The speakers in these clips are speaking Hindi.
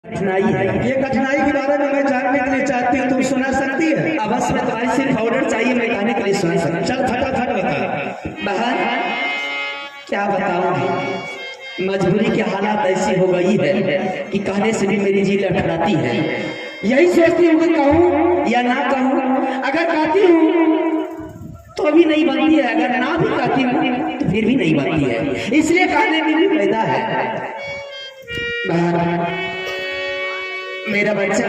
कठिनाई है। ये कठिनाई के बारे में मैं जानने के लिए चाहती हूँ, तुम सुना सकती है? अवश्य में तुम्हारी सिर्फ ऑर्डर चाहिए, मैं गाने के लिए सुना सकती। चल फटाफट बता। बहन क्या बताऊंगी, मजबूरी की हालात ऐसी हो गई है कि कहने से भी मेरी जी लड़खड़ाती है। यही सोचती हूँ कि कहूँ या ना कहूँ। अगर कहती हूँ तो भी नहीं बनती है, अगर ना भी कहती हूँ तो फिर भी नहीं बनती है, इसलिए कहने में भी फायदा है। मेरा बच्चा,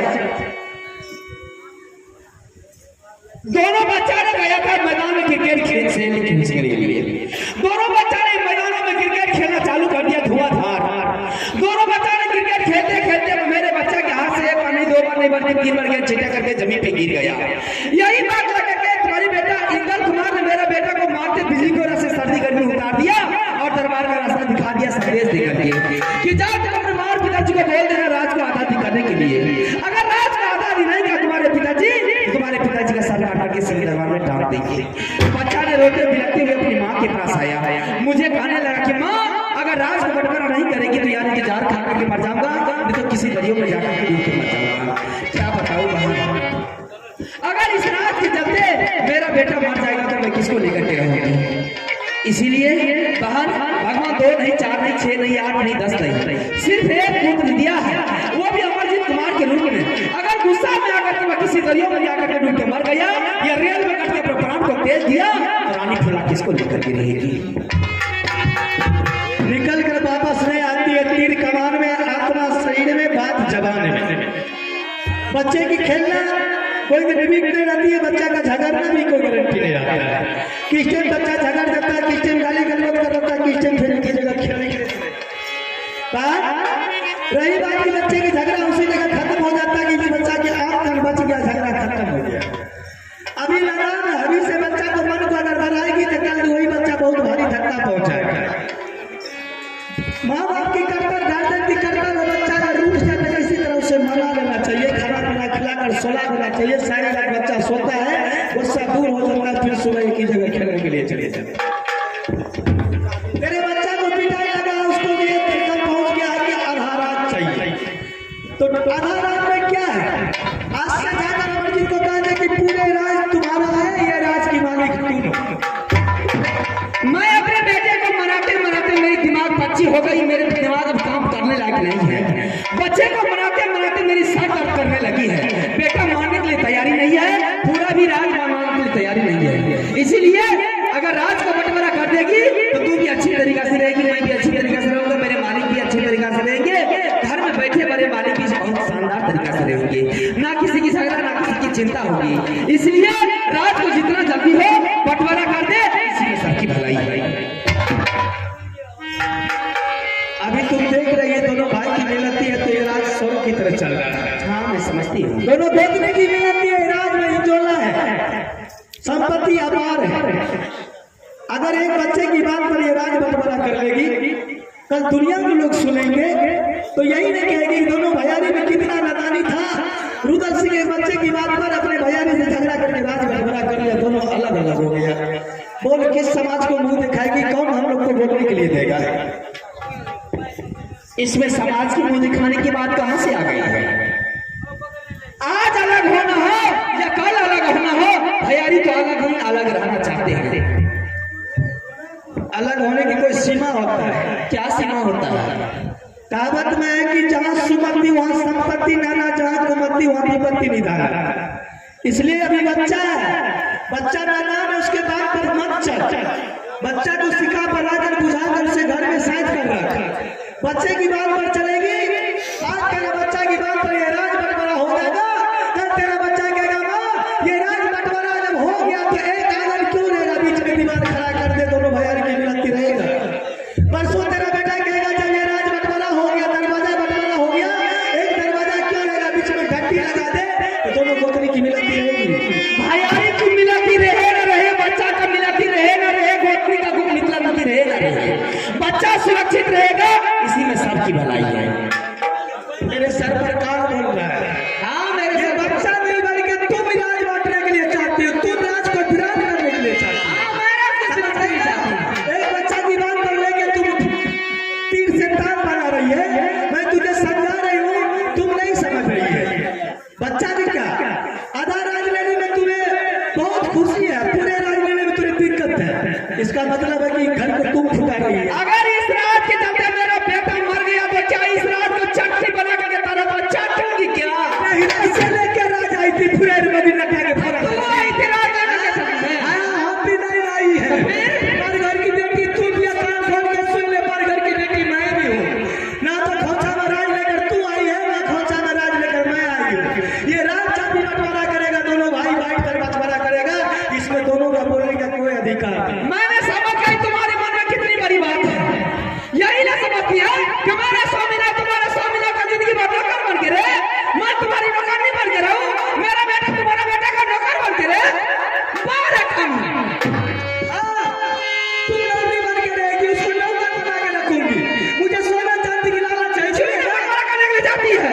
दोनों बच्चा ने गया था मैदान में क्रिकेट खेलने के लिए। दोनों बच्चा ने मैदानों में क्रिकेट खेलना चालू कर दिया, धुआंधार। दोनों बच्चा ने क्रिकेट खेलते खेलते मेरे बच्चा के हाथ से एक बार नहीं, दो बार नहीं, बल्कि 3 बार गया, चिट्टा करके जमीन पे गिर गया। यही बात लगा के तुम्हारी बेटा इंदल कुमार ने मेरा बेटा को मारते बिजली की वजह से सर्दी गर्मी उतार दिया और दरबार का रास्ता दिखा दिया संदेश देकर के कि जाओ तुम अपने मार पिताजी को बोल देना राज को आजादी करने के लिए। अगर राज को आजादी नहीं किया तुम्हारे पिताजी, तुम्हारे पिताजी का सर काट के सभी दरबार में डाल देंगे। बच्चा ने रोते बिलखते हुए अपनी माँ के पास आया, मुझे कहने लगा कि माँ अगर राज को बंटवारा नहीं करेगी तो यानी कि जार खा करके मर जाऊंगा, नहीं तो किसी दरियों में जाकर के डूब के मर जाऊंगा। क्या बताऊं बहन, अगर इस राज के चलते मेरा बेटा मर जाएगा तो मैं किसको लेकर के रहूंगी। इसीलिए बहन भगवान 2 नहीं, 4 नहीं, 6 नहीं, 8 नहीं, 10 नहीं, सिर्फ एक पुत्र दिया है, वो भी अमरजीत कुमार के रूप में। अगर गुस्सा में आकर के किसी दरियों में जाकर के डूब के मर गया या रेल में कट के अपने प्राण को तेज दिया तो रानी फुला किसको लेकर के रहेगी। निकल कर वापस नहीं आती है, तीर कमान में, आत्मा शरीर में, बात जबान में। बच्चे की खेलना कोई गारंटी नहीं रहती है, बच्चा का झगड़ना भी कोई गारंटी नहीं रहता है। क्रिश्चियन बच्चा झगड़ जाता है, क्रिश्चियन गाली गलौज कर रहा है, क्रिश्चियन खेलने की जगह खेलने के लिए रही बात की बच्चे की झगड़ा उसी जगह खत्म हो जाता है कि बच्चा के आप तक बच गया, झगड़ा खत्म हो गया। अभी लगा अभी से बच्चा को मन को अगर बनाएगी तो कल वही बच्चा बहुत भारी धक्का पहुंचाएगा। माँ बाप की करकर गार्जियन की करकर वो बच्चा का रूठ जाता है, इसी तरह उसे मना लेना चाहिए, खाना पीना खिलाकर सुला देना चाहिए। सारी रात बच्चा सोता है, गुस्सा दूर हो जाता है, फिर सुबह एक ही जगह खेलने के लिए चले जाते। तेरे बच्चा को पिटाई लगा, उसको भी कल पहुंच गया कि आधा रात चाहिए, तो आधा रात में क्या है, आज से जाकर अमरजीत को कहते कि पूरे राज तुम्हारा है, ये राज की मालिक तुम हो। मैं अपने बेटे को मनाते मनाते मेरी दिमाग पच्ची हो गई, मेरे दिमाग अब काम करने लायक नहीं है। बच्चे को मनाते मनाते मेरी सर दर्द करने लगी है। बेटा मानने के लिए तैयारी नहीं है, पूरा भी राज मानने के लिए तैयारी नहीं है। इसीलिए अगर राज को बंटवारा कर देगी तो तू भी अच्छी तरीका से रहेगी, मैं भी अच्छी तरीका से रहूंगा, मेरे मालिक भी अच्छी तरीका से रहेंगे, घर में बैठे बड़े मालिक भी बहुत शानदार तरीका से रहेंगे, ना किसी की झगड़ा ना किसी की चिंता होगी। इसलिए राज को जितना जल्दी हो बंटवारा कर दे, इसी में सबकी भलाई है। अभी तुम देख रही है दोनों भाई की मिलती है तो ये राज स्वर्ग की तरह चल रहा है। हाँ मैं समझती हूँ, दोनों देखने की मिलती है, राज में हिजोला है, संपत्ति अपार है। अगर एक बच्चे की बात पर ये राज बंटवारा कर लेगी, कल दुनिया के लोग सुनेंगे तो यही नहीं कहेंगे दोनों भैयारी में कितना नादानी था। रुदल सिंह एक बच्चे की बात पर अपने भैयारी से झगड़ा करके राज बंटवारा कर लिया, दोनों अलग अलग हो गया। बोल किस समाज को मुंह दिखाएगी, कौन हम लोग को बोलने के लिए देगा। इसमें समाज की मुंह दिखाने की बात कहां से आ गई है। आज अलग होना हो या कल अलग होना हो, भैयारी तो अलग ही अलग रहना चाहते हैं। अलग होने की कोई सीमा होता है, क्या सीमा होता है। कहावत में है कि जहां सुमति वहां संपत्ति नाना, जहां कुमति वहां विपत्ति निधाना। इसलिए अभी बच्चा है, बच्चा नादान है, उसके बात पर मत चल। बच्चा को सिखा बनाकर बुझाकर उसे घर में साइड कर रख। बच्चे की बात पर चलेगी, आज तेरा बच्चा की बात पर ये राज बंटवारा हो जाएगा, कल तेरा बच्चा कहेगा माँ ये राज बंटवारा जब हो गया तो एक आदर क्यों रहेगा, बीच में दीवार खड़ा कर दे, दोनों भैयारी की मिलती रहेगा। परसों तेरा बेटा कहेगा जब ये राज बंटवारा हो गया, दरवाजा बंटवारा हो गया, एक दरवाजा क्यों रहेगा, बीच में घंटी लगा दे, तो दोनों गोतनी की मिलती रहेगी। भैयारी की मिलती रहे न रहे, बच्चा का मिलती रहे न रहे, गोतनी का गुण निकला नहीं रहे न रहे, बच्चा सुरक्षित रहेगा, इसी में सबकी भलाई है। मेरे सर पर कौन बोल रहा है। हाँ मेरे ये बच्चा नहीं बल्कि तुम राज बांटने के लिए चाहती हो, तुम राज को विराट करने के लिए चाहती हो। एक बच्चा की बात कर लेके तुम तीर से तार बना रही है, मैं तुझे समझा रही हूँ, तुम समझ रही है। बच्चा भी क्या, आधा राज लेने में तुम्हें बहुत खुशी है, पूरे राज लेने में तुम्हें दिक्कत है। इसका मतलब है कि घर को तुम फुका रही है। अगर इस रात के चलते मेरा बेटा मर गया तो क्या इस रात को चटनी बना के तरफ चाटूंगी क्या? नहीं, ऐसे लेके राज आई थी पूरे मदीना के फरा। तू आई थी राज लेने के चलते? हम भी नहीं आई है। पर घर की बेटी तू भी कान खोल के सुन ले, पर घर की बेटी मैं भी हूँ। ना तो खोचा में राज लेकर तू आई है, ना खोचा में राज लेकर मैं आई हूँ। ये राज चाबी बंटवारा करेगा, दोनों भाई बैठ कर बंटवारा करेगा, इसमें दोनों का बोलने का कोई अधिकार नहीं। मैंने समझ गई तुम्हारे मन में कितनी बड़ी बात है। यही ना समझ किया कि मेरा स्वामीनाथ तुम्हारा स्वामीनाथ का जिंदगी भर नौकर बन के रहे। मैं तुम्हारी नौकर नहीं बन के रहूं, मेरा बेटा तुम्हारा बेटा का नौकर बन के रहे। बाहर तुम नौकरी बन के रहेगी, उसको नौकर बना के रखूंगी। मुझे सोना चांदी की लालच चाहिए, नौकर करने के लिए जाती है।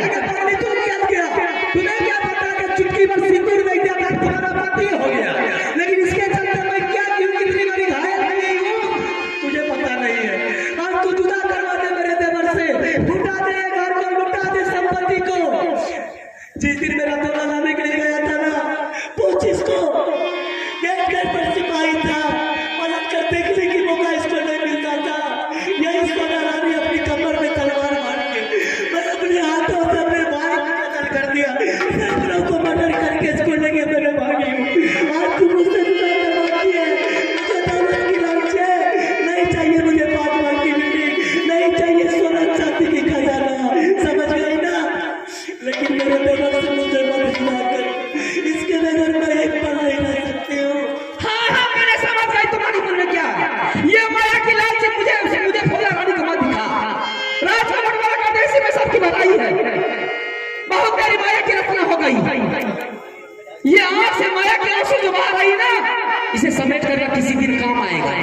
तू क्या किया? तुम्हें क्या पता कि चुटकी भर सिंदूर नहीं दिया था तुम्हारा पति हो गया, लेकिन इसके चलते मैं क्या क्यों कितनी बड़ी घायल हो गई हूँ तुझे पता नहीं है। और तू जुदा करवा दे मेरे देवर से, लुटा दे घर को, लुटा दे संपत्ति को। जिस दिन मेरा तोला लाने के लिए गया था ना, पूछ इसको, गेट गेट पर सिपाही था, पलट कर देखने की मौका इसको नहीं मिलता था। यही सोना रानी अपनी कमर में तलवार मार के मैं अपने हाथों से अपने भाई को कत्ल कर दिया। सैकड़ों को मर्डर करके इसको लेके मैंने भागी हूँ। आज तू मुझसे जुदा करवाती है, मुझे दौलत की लालच है। नहीं चाहिए मुझे 5 लाख की बिल्डिंग, नहीं चाहिए सोना चांदी की खजाना, समझ गई ना? लेकिन मेरे देवर से मुझे मत छुआ कर, इसके बगैर मैं एक पल नहीं रह सकती हूँ। हाँ, मैंने समझ गई तुम्हारे मन में क्या है। ये माया की लालच मुझे फौजा रानी को मत दिखा। राज का बंटवारा करते इसी में सबकी भलाई है। बहुत प्यारी माया की रचना हो गई। ये आंख से माया की आंसू जो बाहर आई ना, इसे समेट कर किसी दिन काम आएगा।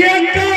निकल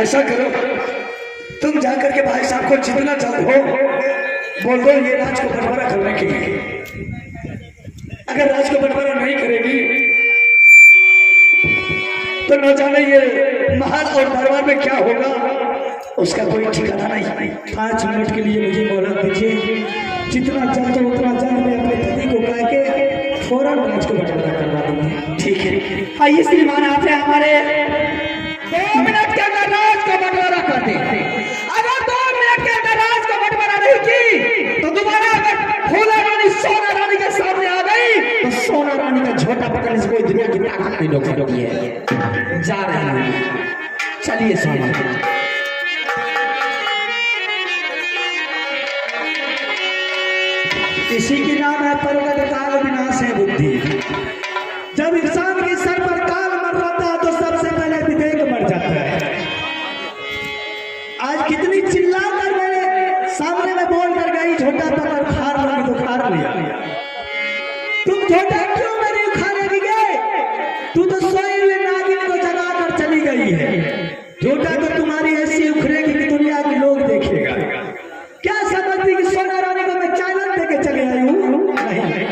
ऐसा करो, तुम जाकर के भाई साहब को जितना जल्द हो बोल दो ये राज को बंटवारा करने के लिए। अगर राज को बंटवारा नहीं करेगी तो न जाने ये महल और दरबार में क्या होगा उसका कोई ठिकाना नहीं। 5 मिनट के लिए मुझे मोहलत दीजिए, जितना जल्द हो उतना जल्द मैं अपने पति को कह के फौरन राज को बंटवारा करवा दूंगी। ठीक है, आइए श्रीमान आपसे हमारे 2 मिनट के अंदर राज का बंटवारा कर दे। अगर 2 मिनट के अंदर राज का बंटवारा नहीं की तो दोबारा अगर फूला रानी सोना रानी के सामने आ गई तो सोना रानी का झोटा पकड़ने से कोई दुनिया की ताकत नहीं रोक सकती है। जा रहे हैं, चलिए सोना। इसी के नाम है परगत काल विनाश है बुद्धि। जब इंसान के सर पर काल मर जाता है तो सबसे पहले विवेक मर जाता है। आज कितनी चिल्ला कर मेरे सामने में बोल कर गई झोटा पकड़ खार लगी तो खार लिया। तुम झोटा क्यों मेरे उखाड़े गए? तू तो सोए हुए नागिन को जगा कर चली गई है। झोटा तो तुम्हारी ऐसी उखड़ेगी कि दुनिया के लोग देखेगा। क्या समझती कि सोना रानी को मैं चालन देके चले आई हूँ? नहीं,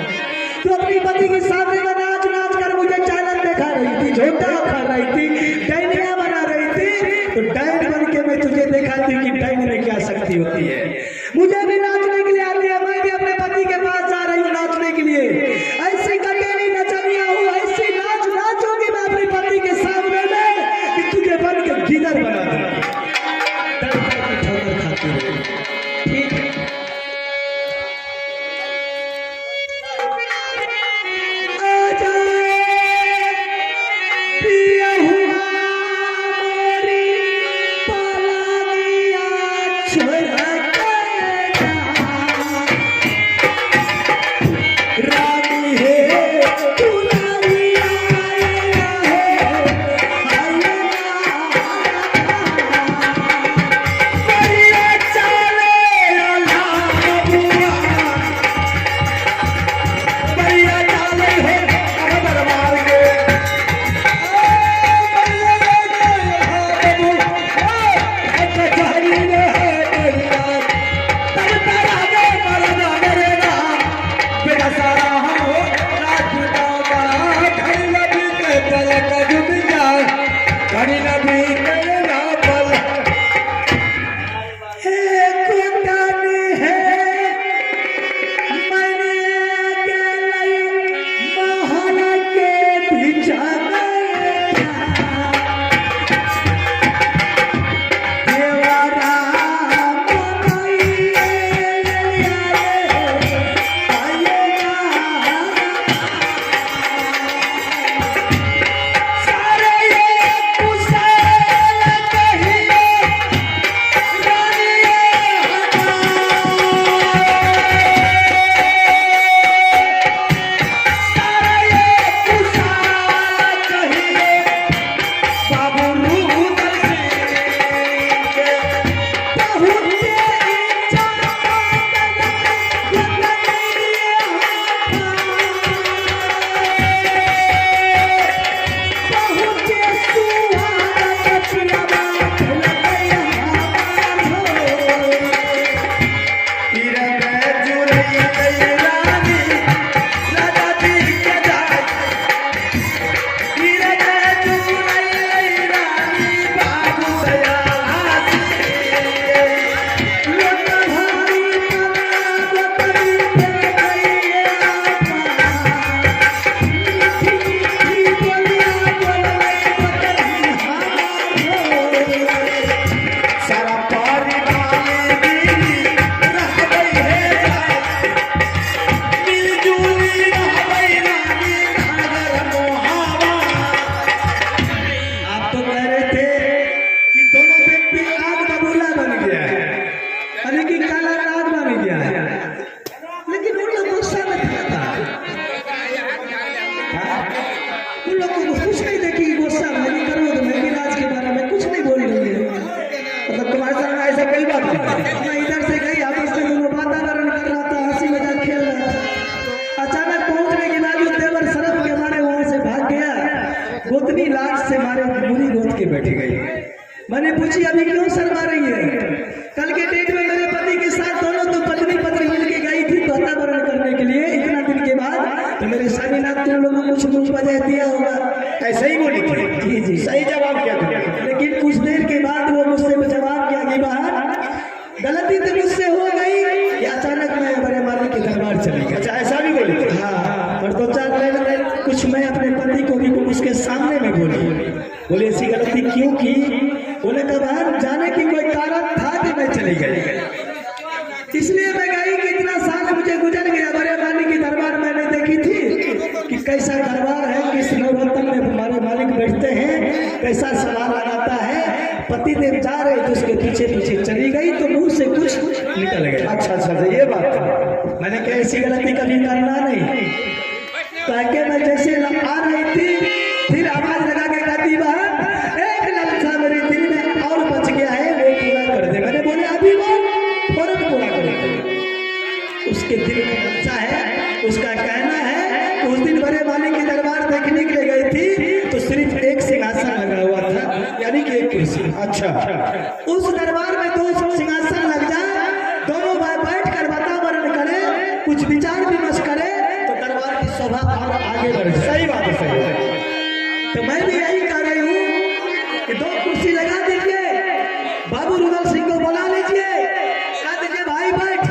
तो अपनी पति के सामने में नाच नाच कर मुझे चालन दिखा रही थी, झोटा खा रही थी, डायनिया बना रही थी। तो डायन बन के मैं तुझे दिखाती कि डायन में क्या शक्ति होती है। मुझे भी नाचने के लिए आती है, मैं भी अपने पति के पास जा रही हूँ नाचने के लिए। ऐसी कटेरी नचनिया हूँ, ऐसी नाच नाचूंगी मैं अपने पति के सामने में कि तुझे बन के गिदर बना दूंगी। ठोकर खाती है। ठीक है, के लिए इतना दिन के बाद, तो मेरे स्वामीनाथ तुम लोगों को कुछ मुझ बजाय दिया होगा। ऐसे ही बोली थी। जी जी, सही जवाब क्या था? लेकिन कुछ देर के बाद वो मुझसे जवाब क्या कि बाहर गलती तो मुझसे हो गई कि अचानक मैं बड़े मालिक के दरबार चली गई। अच्छा, ऐसा भी बोली थी? हाँ, और 2-4 दिन कुछ मैं अपने पति को भी उसके सामने में बोले ऐसी गलती क्यों की? बोले कब बाहर जाने की कोई कारण था कि मैं चली गई, इसलिए मैं गई कि इतना साल मुझे गुजर गया। बड़े मालिक की दरबार मैंने देखी थी कि कैसा दरबार है, किस नवरत्न में हमारे मालिक बैठते हैं, कैसा सवाल आता है। पति देव जा रहे तो उसके पीछे पीछे चली गई तो मुंह से कुछ निकल गया। अच्छा अच्छा, ये बात था। मैंने कहा ऐसी गलती कभी करना नहीं, ताकि मैं जैसे आ रही थी फिर आवाज लगा के कहती वह एक लफ्ज़ मेरे दिल में और बच गया है, वो पूरा कर दे। मैंने बोले अभी वो फौरन पूरा कर दे। उसके दिल में बच्चा है, उसका कहना है कि उस दिन बड़े मालिक की दरबार देखने के लिए गई थी तो सिर्फ एक सिंहासन लगा हुआ था, यानी कि एक कुर्सी। अच्छा, उस दरबार में 2 सिंहासन लग जाए, दोनों बैठ कर वातावरण करे, कुछ विचार विमर्श करे तो दरबार की शोभा और आगे बढ़ जाए। सही बात है, सही बात है। तो मैं भी यही कर रही हूँ कि 2 कुर्सी लगा दीजिए, बाबू रुदल सिंह को बुला लीजिए, कह दीजिए भाई बैठ,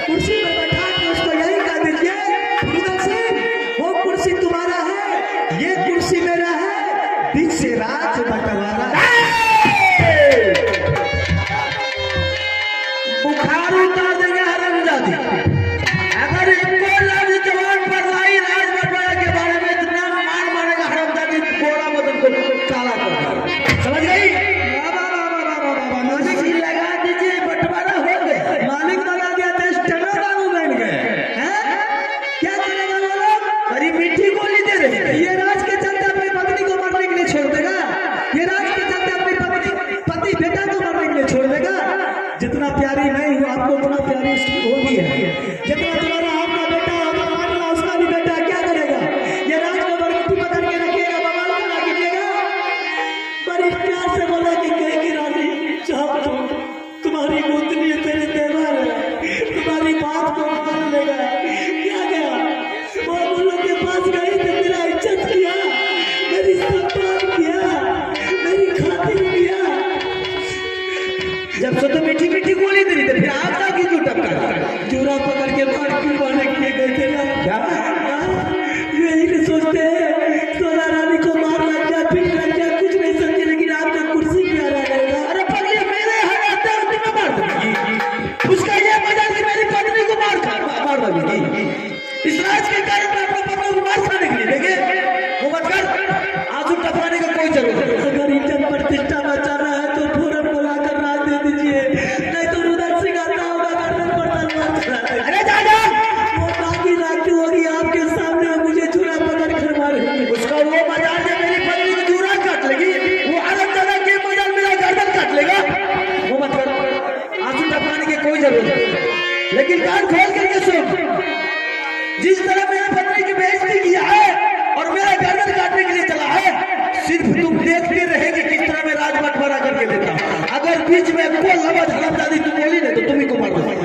कुर्सी पर बैठा के उसको यही कह दीजिए रुदल सिंह वो कुर्सी तुम्हारा है, ये कुर्सी मेरा है, बीच से राज बंटवारा। बुखार उतार देंगे हरामजादी। अगर इनको लफ्ज़ जवान पर लाई राज बंटवारा के बारे में इतना मार मारेगा हरामजादी, गोरा बदन को काला कर देगा। समझ गई? मालिक लगा दीजिए, बंटवारा हो गया। मालिक लगा दिया तो स्टेनो बाबू बन गए हैं। क्या करेगा वो लोग? बड़ी मीठी गोली दे रहे। ये राज के चलते अपनी पत्नी को मारने के लिए छोड़ देगा, ये राज के चलते अपनी पति बेटा को मारने के लिए छोड़ देगा। जितना प्यारी मैं हूँ आपको उतना प्यारी वो भी है। जितना तुम्हारा आपका बेटा होगा मारना उसका भी बेटा क्या करेगा? ये राज को बरगुट्टी पकड़ के रखिएगा, बवाल बना कीजिएगा। बड़ी प्यार से बोला कि कहेगी रानी चाहो तुम्हारी गोतनी है, तेरे देवर है, तुम्हारी बात को मान लेगा। क्या गया वो बोलो के पास गई तो मेरा इज्जत किया, मेरी सम्मान किया, मेरी खातिर किया। जब से तो मीठी मीठी गोली दे रही थी, फिर आपका की क्यों टपका? जूरा पकड़ के मार क्यों मारने के लिए गए थे ना? क्या यही नहीं सोचते हैं सोना रानी को मारना क्या, पीटना क्या, कुछ नहीं समझे, लेकिन आपका कुर्सी प्यारा रहेगा। अरे पगले मेरे हाथ आते हैं तुम्हें मार दूंगी, उसका ये मजा कि मेरी पत्नी को मार दूंगी। इस राज के कारण मैं अपने पत्नी को मार खाने के लिए देखे वो मत कर, आंसू टपकाने का कोई जरूरत नहीं। अगर इज्जत प्रतिष्ठा बचा रहा है तो फौरन बुलाकर राज दे दीजिए, नहीं तो रुदल सिंह आता होगा गर्दन पर तलवार चला। अरे दादा वो बाकी रात होगी आपके सामने, मुझे चूरा पकड़ कर मारे। उसका वो मजाल है मेरी पत्नी को चूरा काट लेगी, वो अलग तरह के मजाल मेरा गर्दन काट लेगा। वो मत कर, आंसू टपकाने की कोई जरूरत नहीं। लेकिन कान खोल करके सुन, जिस तरह मेरी पत्नी की बेइज्जती किया है और मेरा गर्दन काटने के लिए चला है, सिर्फ तुम देखते रहेंगे किस तरह मैं राज बंटवारा करके देता हूं। अगर बीच में कोई लफ्ज़ हरामजादी तुम बोली नहीं तो तुम्ही को मार दूंगा।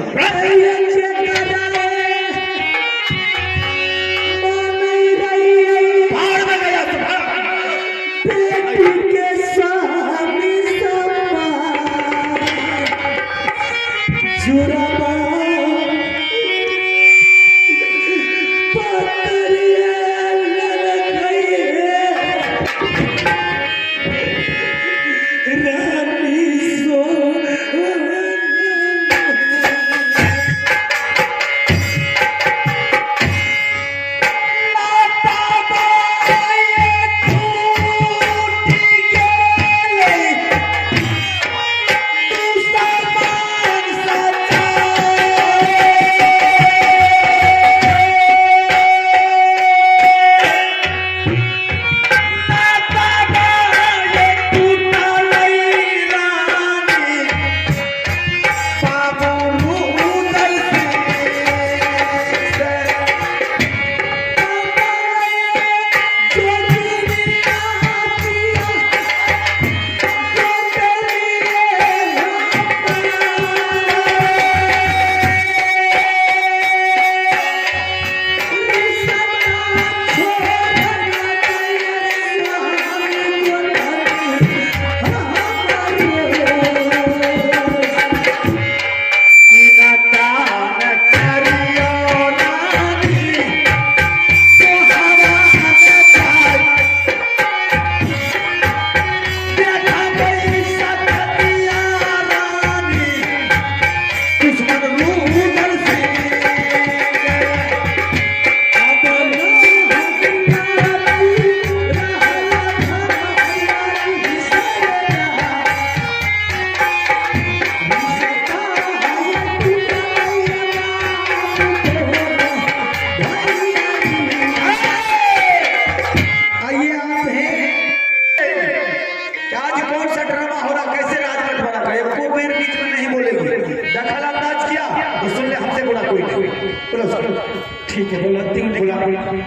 ठीक है बोला तीन बोला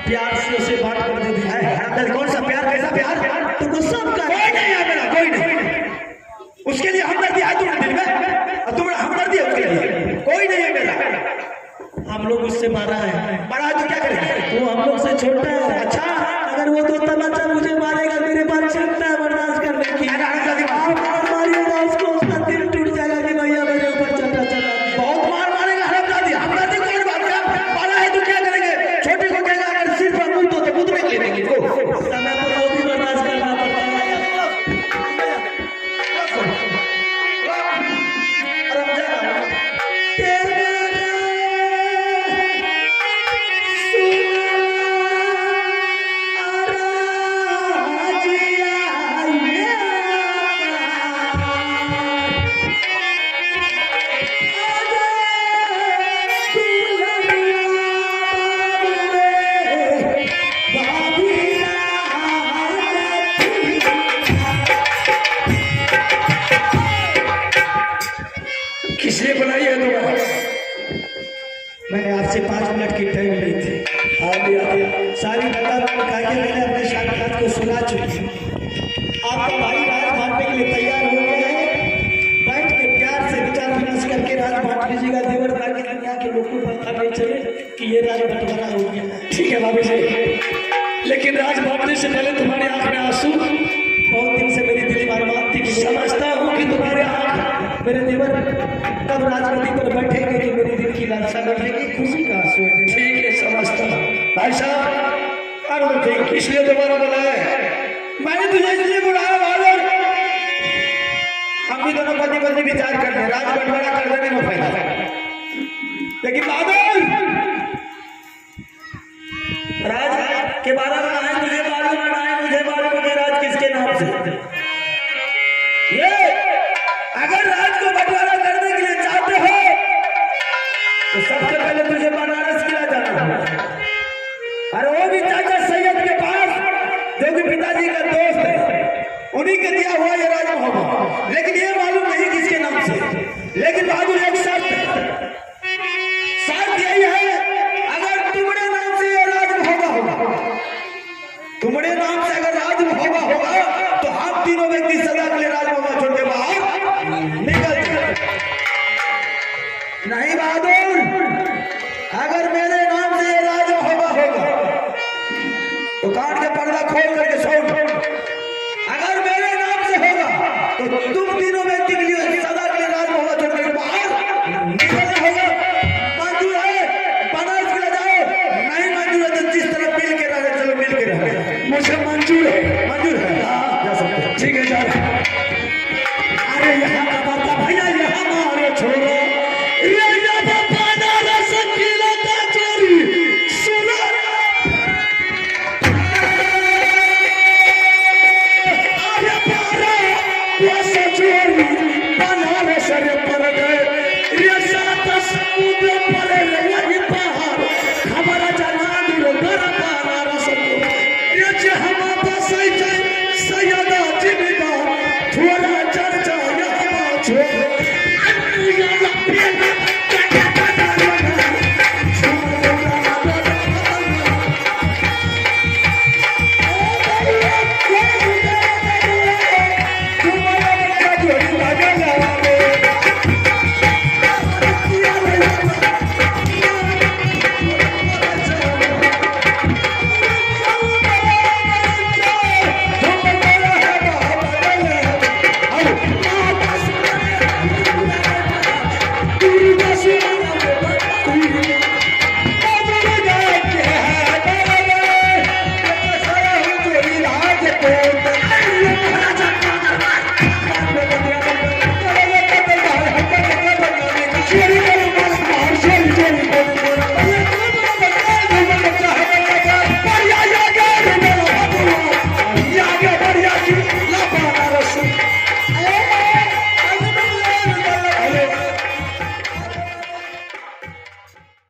प्यार से उसे बात कर देते हैं। कौन सा प्यार कैसा प्यार तुमको सब का कोई नहीं है मेरा, कोई नहीं। उसके लिए हमदर्दी है तुम्हारे दिल में, और तुम्हारा हमदर्दी है उसके लिए, कोई नहीं है मेरा। हम लोग उससे बड़ा है। बड़ा है तो क्या करेंगे? वो हम लोग से छोटा है। अच्छा, अगर वो तो तमाचा मुझे मारेगा मेरे पास क्षमता है बर्दाश्त करने की। अरे हरमजादी आप मार मारिएगा उसको, उसका दिल टूट जाएगा कि भैया मेरे ऊपर चढ़ा चला। बहुत मार मारेगा हरमजादी। हमदर्दी कौन बात का? बड़ा है तो क्या करेंगे? छोटे को कहेगा अगर सिर पर मुंह तो मुद्दे के लेंगे इसको। समय पर वो भी बर्दाश्त करना पड़ता है। किसने बनाई है तुम्हारा? मैंने आपसे 5 मिनट की टाइम ली थी। सारी बता मैंने अपने साक्षात को सुना चुकी हूँ। आपका भाई राज बांटने के लिए तैयार हो गया है। बैठ के प्यार से विचार विमर्श करके राज बांट लीजिएगा। देवर ताकि दुनिया के लोगों को पता नहीं चले कि ये राज बंटवारा हो गया है। ठीक है भाभी जी, लेकिन राज बांटने से पहले तुम्हारी आंख में आंसू। बहुत दिन से मेरी दिली मालूमात थी कि समझता हूँ कि तुम्हारे आंख मेरे देवर कब राजगद्दी पर बैठेंगे कि मेरी दिल की लालसा बैठेगी, खुशी का आंसू है। ठीक है, समझता हूँ। भाई साहब, अरे ठीक, इसलिए दोबारा बुलाया है? मैंने तुझे इसलिए बुलाया बहादुर, हम भी दोनों पति पत्नी विचार कर रहे, राज बंटवारा कर देने में फायदा है। लेकिन बहादुर, राज के बारे में ना मुझे मालूम है, मुझे मालूम है राज किसके नाम से। ये अगर राज को बंटवारा करने के लिए चाहते हो तो सबसे पहले तुझे बनारस किला जाना होगा, और वो भी चाचा सैयद के पास, जो कि पिताजी का दोस्त है। उन्हीं के दिया हुआ ये राज होगा, लेकिन ये मालूम नहीं किसके नाम से। लेकिन बहादुर एक शर्त यही